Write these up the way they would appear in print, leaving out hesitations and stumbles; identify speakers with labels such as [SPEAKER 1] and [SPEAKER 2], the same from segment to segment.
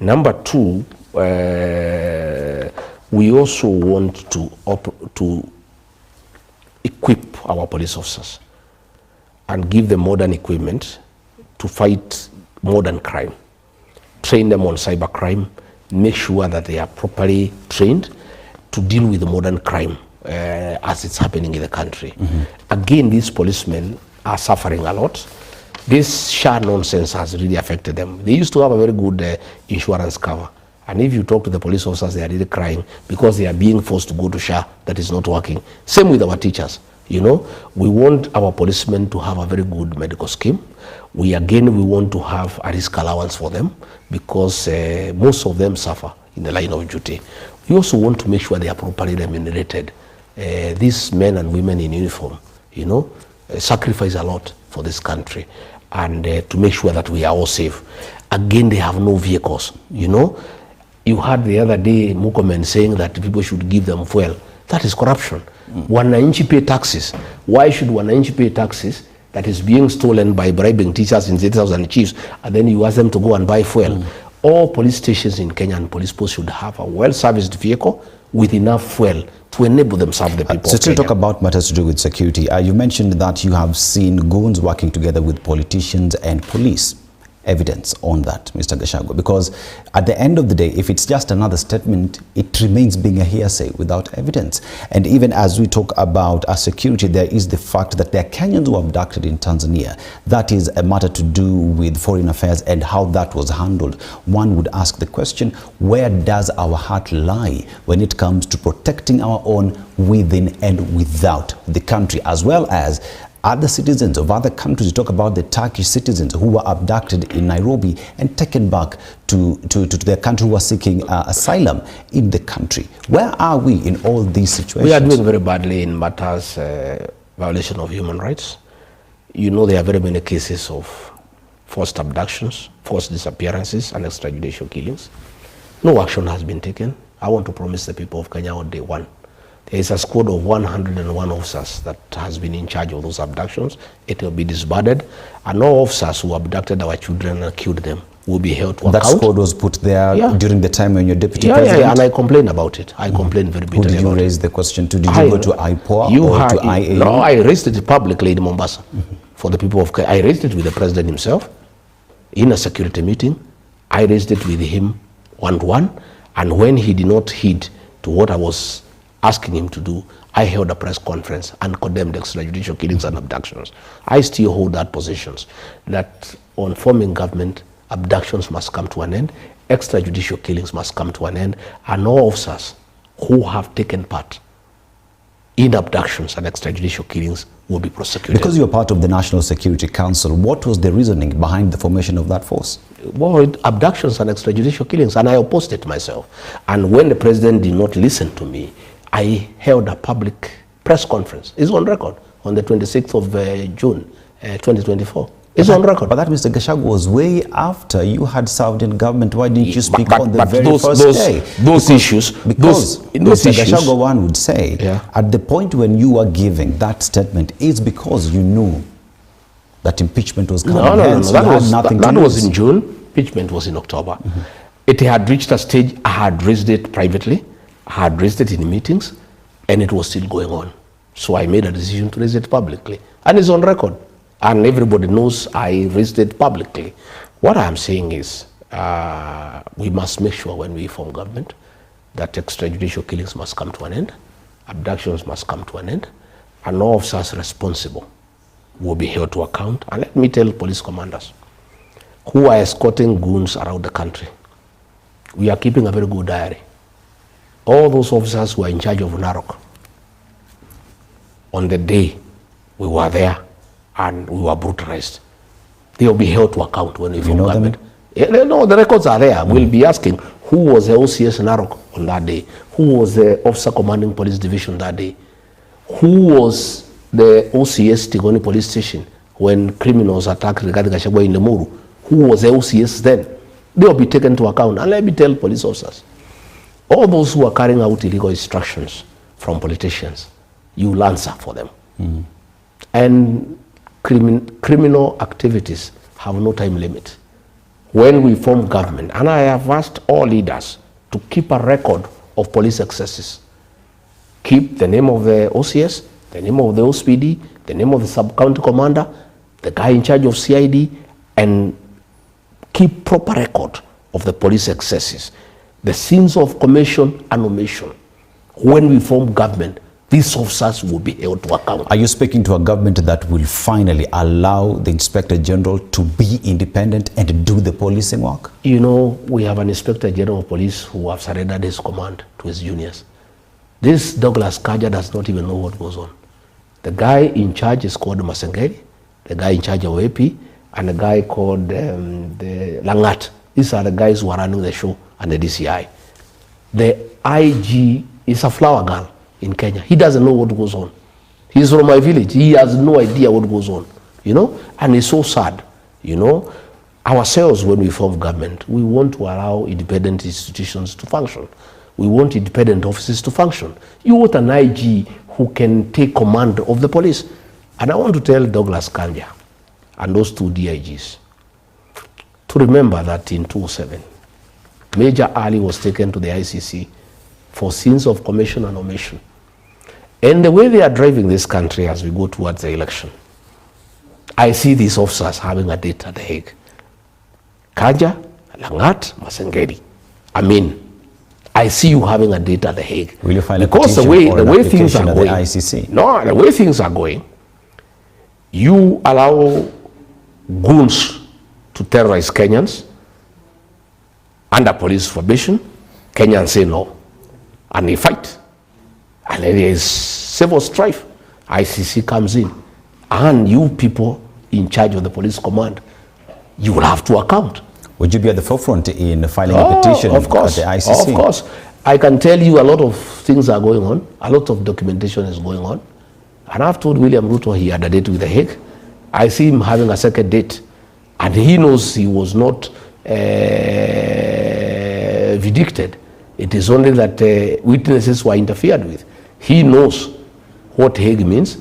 [SPEAKER 1] Number two, we also want to equip our police officers and give them modern equipment to fight modern crime. Train them on cyber crime, make sure that they are properly trained to deal with the modern crime as it's happening in the country. Again, these policemen are suffering a lot. This SHA nonsense has really affected them. They used to have a very good insurance cover. And if you talk to the police officers, they are really crying because they are being forced to go to SHA that is not working. Same with our teachers. You know, we want our policemen to have a very good medical scheme. We want to have a risk allowance for them because most of them suffer in the line of duty. We also want to make sure they are properly remunerated. These men and women in uniform, you know, sacrifice a lot for this country and to make sure that we are all safe. Again, they have no vehicles, you know. You heard the other day Mukomen saying that people should give them fuel. That is corruption. Wananchi pay taxes. Why should Wananchi pay taxes that is being stolen by bribing teachers in state houses and chiefs, and then you ask them to go and buy fuel? All police stations in Kenya and police posts should have a well-serviced vehicle with enough fuel to enable them serve the people.
[SPEAKER 2] So to talk about matters to do with security, you mentioned that you have seen goons working together with politicians and police. Evidence on that, Mr. Gachagua, because at the end of the day, if it's just another statement, it remains being a hearsay without evidence. And even as we talk about our security, there is the fact that there are Kenyans who are abducted in Tanzania. That is a matter to do with foreign affairs and how that was handled. One would ask the question, where does our heart lie when it comes to protecting our own within and without the country, as well as other citizens of other countries? Talk about the Turkish citizens who were abducted in Nairobi and taken back to their country, who are seeking asylum in the country. Where are we in all these situations?
[SPEAKER 1] We are doing very badly in matters violation of human rights. You know, there are very many cases of forced abductions, forced disappearances, and extrajudicial killings. No action has been taken. I want to promise the people of Kenya on day one, there is a squad of 101 officers that has been in charge of those abductions. It will be disbanded, and all officers who abducted our children and killed them will be held to account.
[SPEAKER 2] That squad was put there during the time when you're deputy president?
[SPEAKER 1] Yeah, and I complained about it. I complained very bitterly.
[SPEAKER 2] Who did you raise the question to? Did you go to IPOA or to IAU?
[SPEAKER 1] No, I raised it publicly in Mombasa for the people of Kenya. I raised it with the president himself in a security meeting. I raised it with him one-to-one, and when he did not heed to what I was asking him to do, I held a press conference and condemned extrajudicial killings and abductions. I still hold that positions, that on forming government, abductions must come to an end, extrajudicial killings must come to an end, and all officers who have taken part in abductions and extrajudicial killings will be prosecuted.
[SPEAKER 2] Because you're part of the National Security Council, what was the reasoning behind the formation of that force?
[SPEAKER 1] Well, abductions and extrajudicial killings, and I opposed it myself. And when the president did not listen to me, I held a public press conference. It's on record on the 26th of June, 2024. It's on record.
[SPEAKER 2] But that, Mr. Gachagua, was way after you had served in government. Why didn't you speak on the very first day?
[SPEAKER 1] Those issues.
[SPEAKER 2] Because Mr. Gachagua, one would say, at the point when you were giving that statement, it's because you knew that impeachment was coming.
[SPEAKER 1] No. That was in June. Impeachment was in October. It had reached a stage, I had raised it privately. I had raised it in meetings, and it was still going on. So I made a decision to raise it publicly. And it's on record. And everybody knows I raised it publicly. What I'm saying is, we must make sure when we form government that extrajudicial killings must come to an end, abductions must come to an end, and all officers responsible will be held to account. And let me tell police commanders who are escorting goons around the country, we are keeping a very good diary. All those officers who are in charge of Narok, on the day we were there and we were brutalized, they will be held to account when we form government. No, the records are there. We'll be asking who was the OCS Narok on that day, who was the officer commanding police division that day, who was the OCS Tigoni police station when criminals attacked Rigathi Gachagua in Lemuru, who was the OCS then. They will be taken to account. And let me tell police officers, all those who are carrying out illegal instructions from politicians, you will answer for them. And criminal activities have no time limit. when we form government, and I have asked all leaders to keep a record of police excesses. Keep the name of the OCS, the name of the OSPD, the name of the sub-county commander, the guy in charge of CID, and keep proper record of the police excesses, the sins of commission and omission. When we form government, these officers will be held to account. Are
[SPEAKER 2] you speaking to a government that will finally allow the Inspector General to be independent and do the policing work?
[SPEAKER 1] You know, we have an Inspector General of Police who have surrendered his command to his juniors. This Douglas Kanja does not even know what goes on. The guy in charge is called Masengeri, the guy in charge of AP, and a guy called the Langat. These are the guys who are running the show and the DCI. The IG is a flower girl in Kenya. He doesn't know what goes on. He's from my village. He has no idea what goes on, you know, and it's so sad, you know. Ourselves, when we form government, we want to allow independent institutions to function. We want independent offices to function. You want an IG who can take command of the police. And I want to tell Douglas Kanja and those two DIGs to remember that in 2007, Major Ali was taken to the ICC for sins of commission and omission. And the way they are driving this country as we go towards the election, I see these officers having a date at The Hague. Kanja, Langat, Masengeri. I mean, I see you having a date at The Hague.
[SPEAKER 2] Will you file a
[SPEAKER 1] because
[SPEAKER 2] petition
[SPEAKER 1] the way things are going,
[SPEAKER 2] the ICC?
[SPEAKER 1] No, the way things are going, you allow goons to terrorize Kenyans under police supervision. Kenyans say no, and they fight. And then there is civil strife. ICC comes in, and you people in charge of the police command, you will have to account.
[SPEAKER 2] Would you be at the forefront in filing a petition
[SPEAKER 1] of course,
[SPEAKER 2] at the ICC?
[SPEAKER 1] Of course. I can tell you a lot of things are going on. A lot of documentation is going on. And I've told William Ruto he had a date with The Hague. I see him having a second date. And he knows he was not vindicated. It is only that witnesses were interfered with. He knows what Hague means,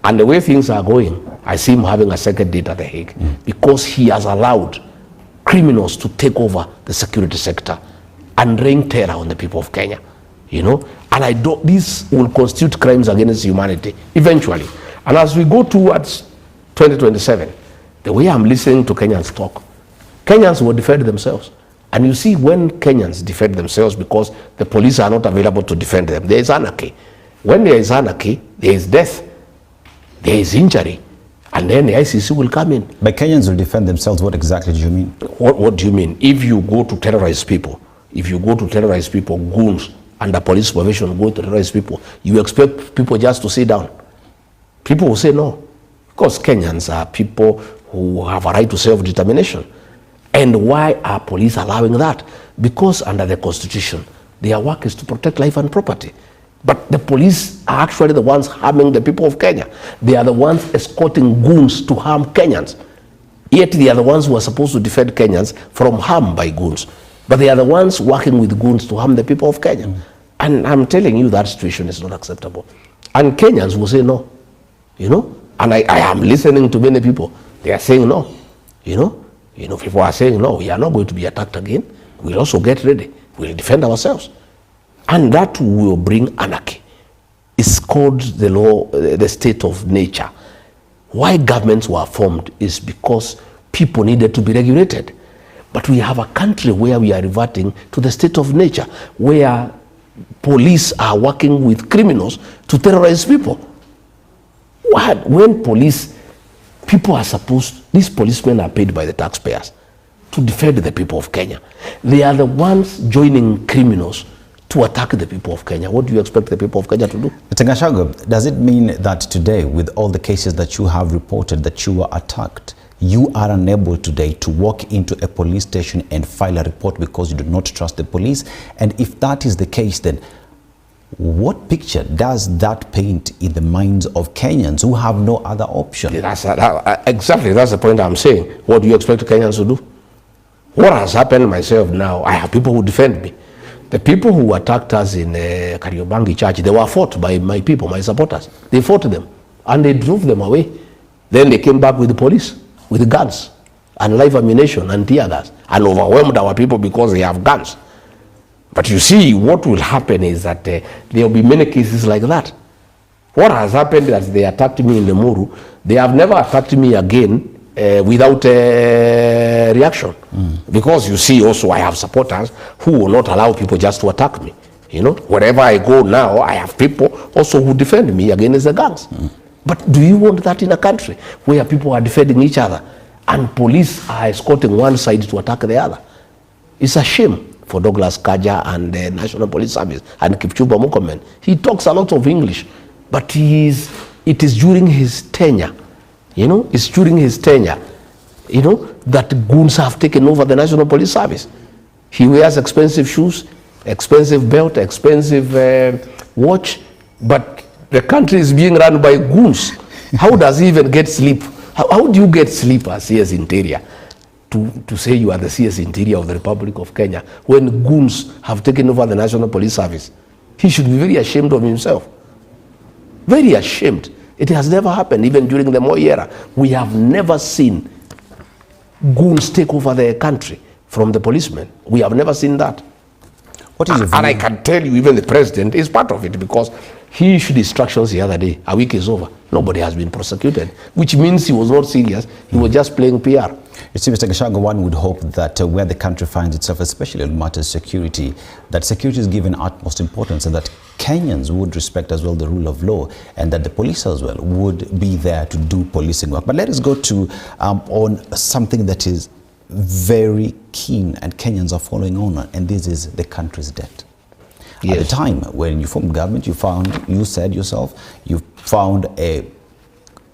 [SPEAKER 1] and the way things are going, I see him having a second date at The Hague because he has allowed criminals to take over the security sector and rain terror on the people of Kenya, you know. And this will constitute crimes against humanity eventually. And as we go towards 2027, the way I'm listening to Kenyans talk, Kenyans will defend themselves. And you see, when Kenyans defend themselves because the police are not available to defend them, there is anarchy. When there is anarchy, there is death, there is injury, and then the ICC will come in.
[SPEAKER 2] But Kenyans will defend themselves. What exactly do you mean?
[SPEAKER 1] What do you mean? If you go to terrorize people, goons under police supervision go to terrorize people, you expect people just to sit down? People will say no. Because Kenyans are people who have a right to self-determination. And why are police allowing that? Because under the Constitution, their work is to protect life and property. But the police are actually the ones harming the people of Kenya. They are the ones escorting goons to harm Kenyans. Yet they are the ones who are supposed to defend Kenyans from harm by goons. But they are the ones working with goons to harm the people of Kenya. And I'm telling you that situation is not acceptable. And Kenyans will say no, you know. And I am listening to many people. They are saying no, you know. People are saying no, we are not going to be attacked again. We'll also get ready. We'll defend ourselves. And that will bring anarchy. It's called the law, the state of nature. Why governments were formed is because people needed to be regulated. But we have a country where we are reverting to the state of nature, where police are working with criminals to terrorize people. When people are these policemen are paid by the taxpayers to defend the people of Kenya. They are the ones joining criminals to attack the people of Kenya. What do you expect the people of Kenya to do?
[SPEAKER 2] Mr. Gachagua, does it mean that today, with all the cases that you have reported that you were attacked, you are unable today to walk into a police station and file a report because you do not trust the police? And if that is the case, then what picture does that paint in the minds of Kenyans who have no other option?
[SPEAKER 1] Exactly, that's the point I'm saying. What do you expect Kenyans to do? What has happened myself now, I have people who defend me. The people who attacked us in Kariobangi church, they were fought by my people, my supporters. They fought them and they drove them away. Then they came back with the police, with the guns. and live ammunition and tear gas and overwhelmed our people because they have guns. But you see, what will happen is that there will be many cases like that. What has happened is they attacked me in Limuru. They have never attacked me again without reaction. Because you see also I have supporters who will not allow people just to attack me. You know, wherever I go now, I have people also who defend me against the gangs. But do you want that in a country where people are defending each other and police are escorting one side to attack the other? It's a shame for Douglas Kaja and the National Police Service and Kipchumba Murkomen. He talks a lot of English, but it is during his tenure, you know, it's during his tenure, you know, that goons have taken over the National Police Service. He wears expensive shoes, expensive belt, expensive watch, but the country is being run by goons. How does he even get sleep? How do you get sleep as CS Interior to say you are the CS Interior of the Republic of Kenya when goons have taken over the National Police Service? He should be very ashamed of himself. Very ashamed. It has never happened, even during the Moi era. We have never seen goons take over the country from the policemen. We have never seen that.
[SPEAKER 2] What is your view?
[SPEAKER 1] And I can tell you, even the president is part of it, because he issued instructions the other day. A week is over. Nobody has been prosecuted, which means he was not serious. He was just playing PR.
[SPEAKER 2] You see, Mr. Gachagua, one would hope that where the country finds itself, especially on matters of security, that security is given utmost importance and that Kenyans would respect as well the rule of law and that the police as well would be there to do policing work. But let us go to on something that is very keen and Kenyans are following on, and this is the country's debt. Yes. At the time when you formed government, you said yourself, you found a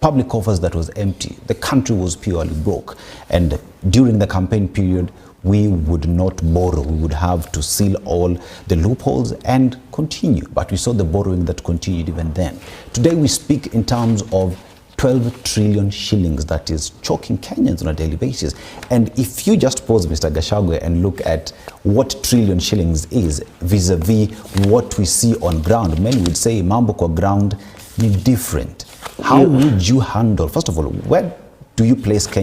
[SPEAKER 2] public coffers that was empty. The country was purely broke. And during the campaign period, we would not borrow. We would have to seal all the loopholes and continue. But we saw the borrowing that continued even then. Today we speak in terms of 12 trillion shillings that is choking Kenyans on a daily basis. And if you just pause, Mr. Gachagua, and look at what trillion shillings is vis-a-vis what we see on ground, many would say mambo kwa ground ni different. How would you handle, first of all, where do you place Kenya?